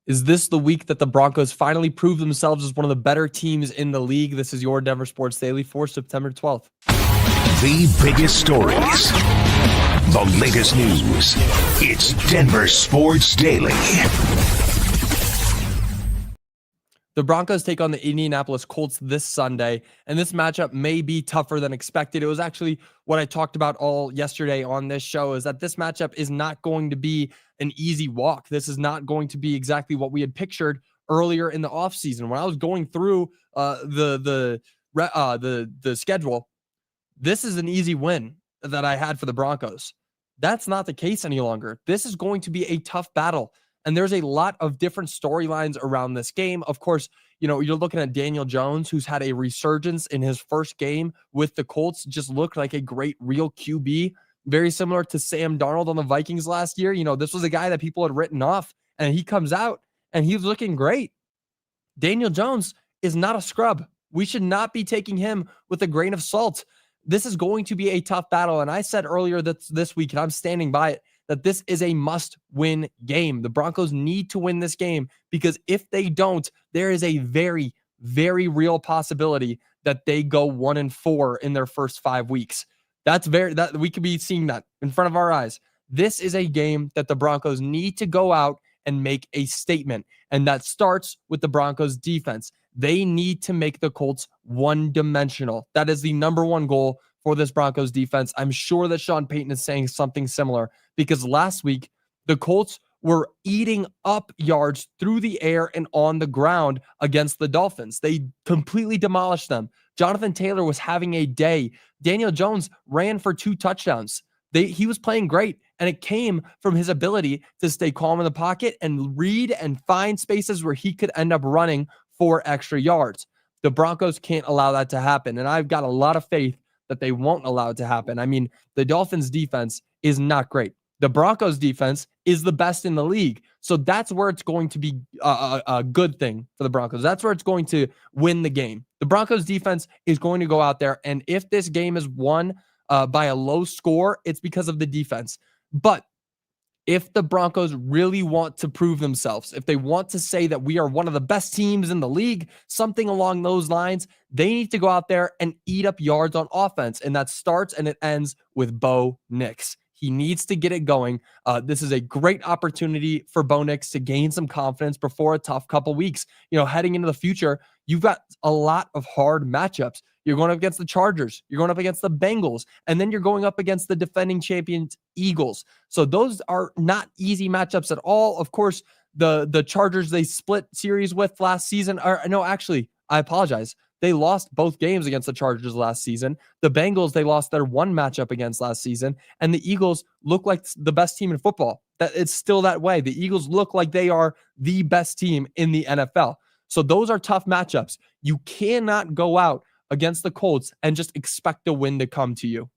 Is this the week that the Broncos finally prove themselves as one of the better teams in the league? This is your Denver Sports Daily for September 12th. The biggest stories, the latest news. It's Denver Sports Daily. The Broncos take on the Indianapolis Colts this Sunday, and this matchup may be tougher than expected. It was actually what I talked about all yesterday on this show, is that this matchup is not going to be an easy walk. This is not going to be exactly what we had pictured earlier in the offseason. When I was going through the schedule, this is an easy win that I had for the Broncos. That's not the case any longer. This is going to be a tough battle. And there's a lot of different storylines around this game. Of course, you're looking at Daniel Jones, who's had a resurgence in his first game with the Colts, just looked like a great real QB, very similar to Sam Darnold on the Vikings last year. This was a guy that people had written off, and he comes out and he's looking great. Daniel Jones is not a scrub. We should not be taking him with a grain of salt. This is going to be a tough battle. And I said earlier that this week, and I'm standing by it, that this is a must-win game. The Broncos need to win this game, because if they don't, there is a very, very real possibility that they go 1-4 in their first 5 weeks. That we could be seeing that in front of our eyes. This is a game that the Broncos need to go out and make a statement, and that starts with the Broncos defense. They need to make the Colts one-dimensional. That is the number one goal for this Broncos defense. I'm sure that Sean Payton is saying something similar, because last week the Colts were eating up yards through the air and on the ground against the Dolphins. They completely demolished them. Jonathan Taylor was having a day. Daniel Jones ran for 2 touchdowns. He was playing great, and it came from his ability to stay calm in the pocket and read and find spaces where he could end up running for extra yards. The Broncos can't allow that to happen, and I've got a lot of faith that they won't allow it to happen. I mean, the Dolphins' defense is not great. The Broncos' defense is the best in the league. So that's where it's going to be a good thing for the Broncos. That's where it's going to win the game. The Broncos' defense is going to go out there, and if this game is won by a low score, it's because of the defense. But if the Broncos really want to prove themselves, if they want to say that we are one of the best teams in the league, something along those lines, they need to go out there and eat up yards on offense. And that starts and it ends with Bo Nix. He needs to get it going. This is a great opportunity for Bo Nix to gain some confidence before a tough couple weeks. Heading into the future, you've got a lot of hard matchups. You're going up against the Chargers. You're going up against the Bengals. And then you're going up against the defending champions, Eagles. So those are not easy matchups at all. Of course, the Chargers they split series with last season. I apologize. They lost both games against the Chargers last season. The Bengals, they lost their one matchup against last season. And the Eagles look like the best team in football. That it's still that way. The Eagles look like they are the best team in the NFL. So those are tough matchups. You cannot go out against the Colts and just expect a win to come to you,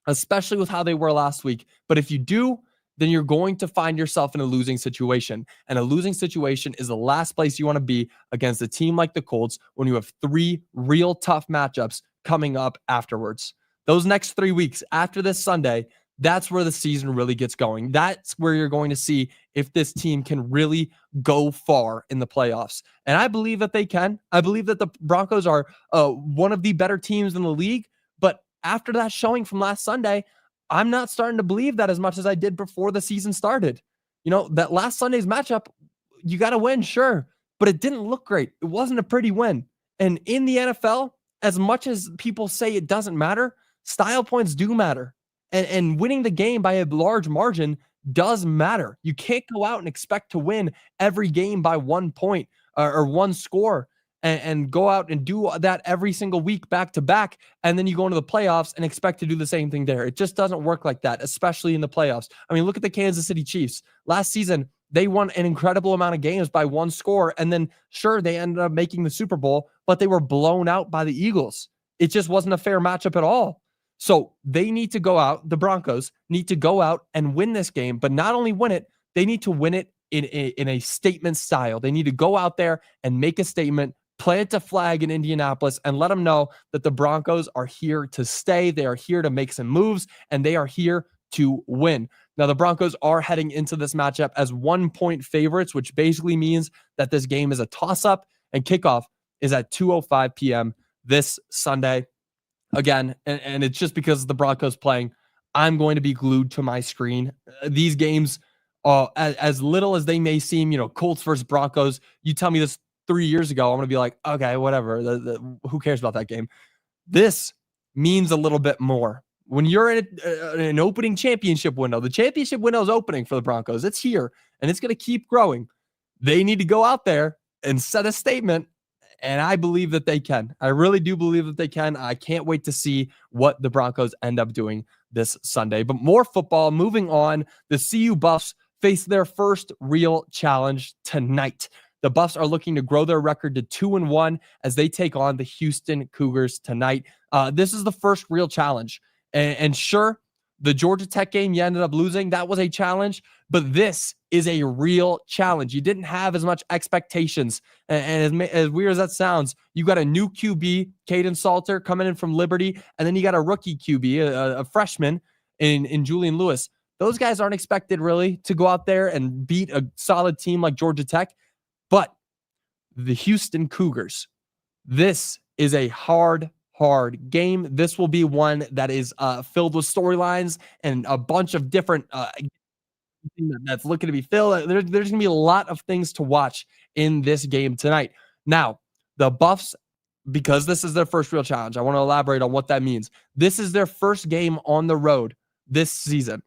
especially with how they were last week. But if you do, then you're going to find yourself in a losing situation. And a losing situation is the last place you want to be against a team like the Colts when you have 3 real tough matchups coming up afterwards. Those next 3 weeks after this Sunday, that's where the season really gets going. That's where you're going to see if this team can really go far in the playoffs. And I believe that they can. I believe that the Broncos are one of the better teams in the league. But after that showing from last Sunday, I'm not starting to believe that as much as I did before the season started. That last Sunday's matchup, you got to win, sure, but it didn't look great. It wasn't a pretty win. And in the NFL, as much as people say it doesn't matter, style points do matter. And winning the game by a large margin does matter. You can't go out and expect to win every game by 1 point or one score. And go out and do that every single week back to back, and then you go into the playoffs and expect to do the same thing there. It just doesn't work like that, especially in the playoffs. I mean, look at the Kansas City Chiefs. Last season, they won an incredible amount of games by 1 score, and then, sure, they ended up making the Super Bowl, but they were blown out by the Eagles. It just wasn't a fair matchup at all. So they need to go out, the Broncos need to go out and win this game, but not only win it, they need to win it in a statement style. They need to go out there and make a statement, plant a flag in Indianapolis, and let them know that the Broncos are here to stay. They are here to make some moves, and they are here to win. Now, the Broncos are heading into this matchup as 1-point favorites, which basically means that this game is a toss-up, and kickoff is at 2:05 p.m. this Sunday. Again, and it's just because the Broncos playing, I'm going to be glued to my screen. These games, as little as they may seem, Colts versus Broncos, you tell me this 3 years ago, I'm going to be like, okay, whatever. Who cares about that game? This means a little bit more. When you're in an opening championship window, the championship window is opening for the Broncos. It's here, and it's going to keep growing. They need to go out there and set a statement, and I believe that they can. I really do believe that they can. I can't wait to see what the Broncos end up doing this Sunday. But more football. Moving on, the CU Buffs face their first real challenge tonight. The Buffs are looking to grow their record to 2-1 as they take on the Houston Cougars tonight. This is the first real challenge. And sure, the Georgia Tech game you ended up losing, that was a challenge, but this is a real challenge. You didn't have as much expectations. And as weird as that sounds, you got a new QB, Payton Salter, coming in from Liberty, and then you got a rookie QB, a freshman in Julian Lewis. Those guys aren't expected really to go out there and beat a solid team like Georgia Tech. But the Houston Cougars, this is a hard game. This will be one that is filled with storylines and a bunch of different that's looking to be filled. There's going to be a lot of things to watch in this game tonight. Now, the Buffs, because this is their first real challenge, I want to elaborate on what that means. This is their first game on the road this season,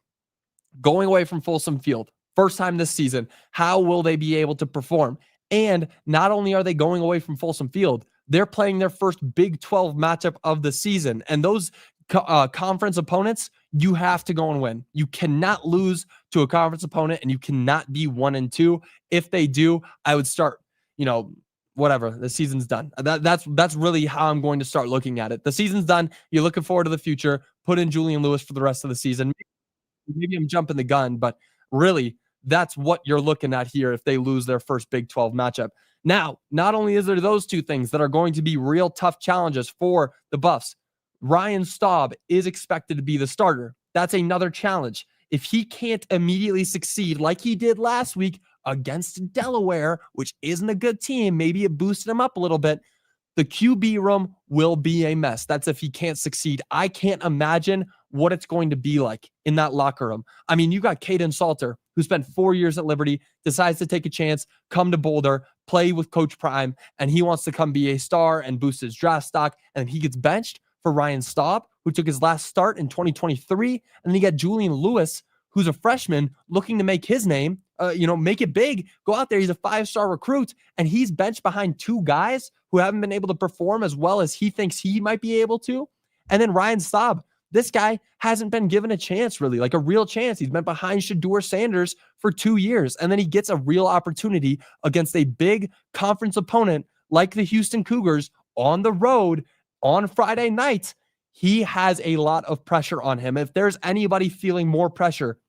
going away from Folsom Field. First time this season. How will they be able to perform? And not only are they going away from Folsom Field, they're playing their first Big 12 matchup of the season. And those conference opponents, you have to go and win. You cannot lose to a conference opponent, and you cannot be 1-2. If they do, I would start, whatever. The season's done. That's really how I'm going to start looking at it. The season's done. You're looking forward to the future. Put in Julian Lewis for the rest of the season. Maybe I'm jumping the gun, but really, that's what you're looking at here if they lose their first Big 12 matchup. Now, not only is there those two things that are going to be real tough challenges for the Buffs, Ryan Staub is expected to be the starter. That's another challenge. If he can't immediately succeed like he did last week against Delaware, which isn't a good team, maybe it boosted him up a little bit, the QB room will be a mess. That's if he can't succeed. I can't imagine what it's going to be like in that locker room. I mean, you got Payton Salter, who spent 4 years at Liberty, decides to take a chance, come to Boulder, play with Coach Prime, and he wants to come be a star and boost his draft stock, and he gets benched for Ryan Staub, who took his last start in 2023, and then you got Julian Lewis, who's a freshman looking to make his name, make it big, go out there. He's a 5-star recruit, and he's benched behind two guys who haven't been able to perform as well as he thinks he might be able to. And then Ryan Staub, this guy hasn't been given a chance, really, like a real chance. He's been behind Shedeur Sanders for 2 years, and then he gets a real opportunity against a big conference opponent like the Houston Cougars on the road on Friday night. He has a lot of pressure on him. If there's anybody feeling more pressure,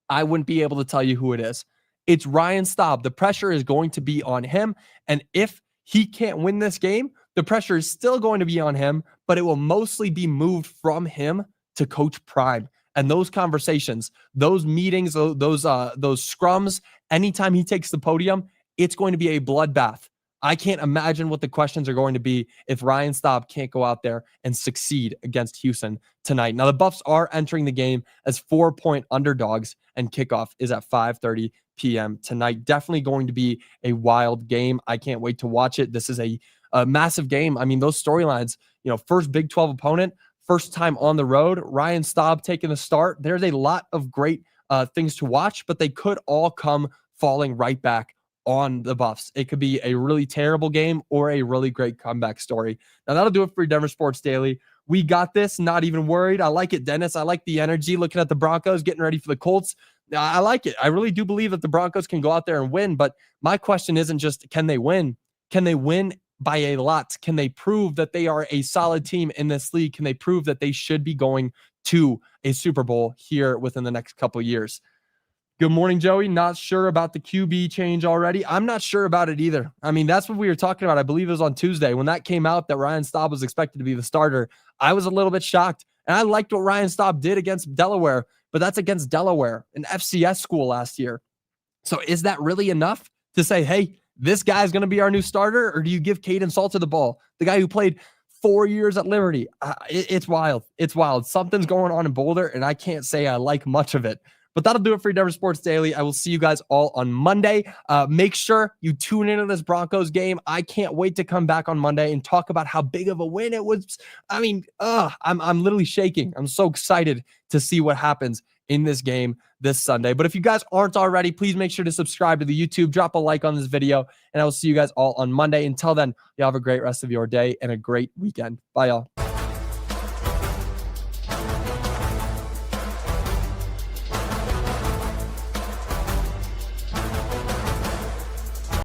I wouldn't be able to tell you who it is. It's Ryan Staub. The pressure is going to be on him, and if he can't win this game, the pressure is still going to be on him, but it will mostly be moved from him to Coach Prime. And those conversations, those meetings, those scrums, anytime he takes the podium, it's going to be a bloodbath. I can't imagine what the questions are going to be if Ryan Staub can't go out there and succeed against Houston tonight. Now, the Buffs are entering the game as 4-point underdogs, and kickoff is at 5:30 p.m. tonight. Definitely going to be a wild game. I can't wait to watch it. This is a massive game. I mean, those storylines, first Big 12 opponent, first time on the road, Ryan Staub taking the start. There's a lot of great things to watch, but they could all come falling right back on the Buffs. It could be a really terrible game or a really great comeback story. Now, that'll do it for Denver Sports Daily. We got this. Not even worried. I like it, Dennis. I like the energy looking at the Broncos, getting ready for the Colts. I like it. I really do believe that the Broncos can go out there and win, but my question isn't just, can they win? Can they win by a lot? Can they prove that they are a solid team in this league? Can they prove that they should be going to a Super Bowl here within the next couple of years? Good morning, Joey. Not sure about the QB change already. I'm not sure about it either. I mean, that's what we were talking about. I believe it was on Tuesday when that came out that Ryan Staub was expected to be the starter. I was a little bit shocked, and I liked what Ryan Staub did against Delaware. but that's against Delaware, an FCS school last year. So is that really enough to say, hey, this guy's going to be our new starter? Or do you give Caden Salter the ball, the guy who played 4 years at Liberty? It's wild. It's wild. Something's going on in Boulder, and I can't say I like much of it. But that'll do it for your Denver Sports Daily. I will see you guys all on Monday. Make sure you tune into this Broncos game. I can't wait to come back on Monday and talk about how big of a win it was. I mean, I'm literally shaking. I'm so excited to see what happens in this game this Sunday. But if you guys aren't already, please make sure to subscribe to the YouTube, drop a like on this video, and I will see you guys all on Monday. Until then, you have a great rest of your day and a great weekend. Bye, y'all.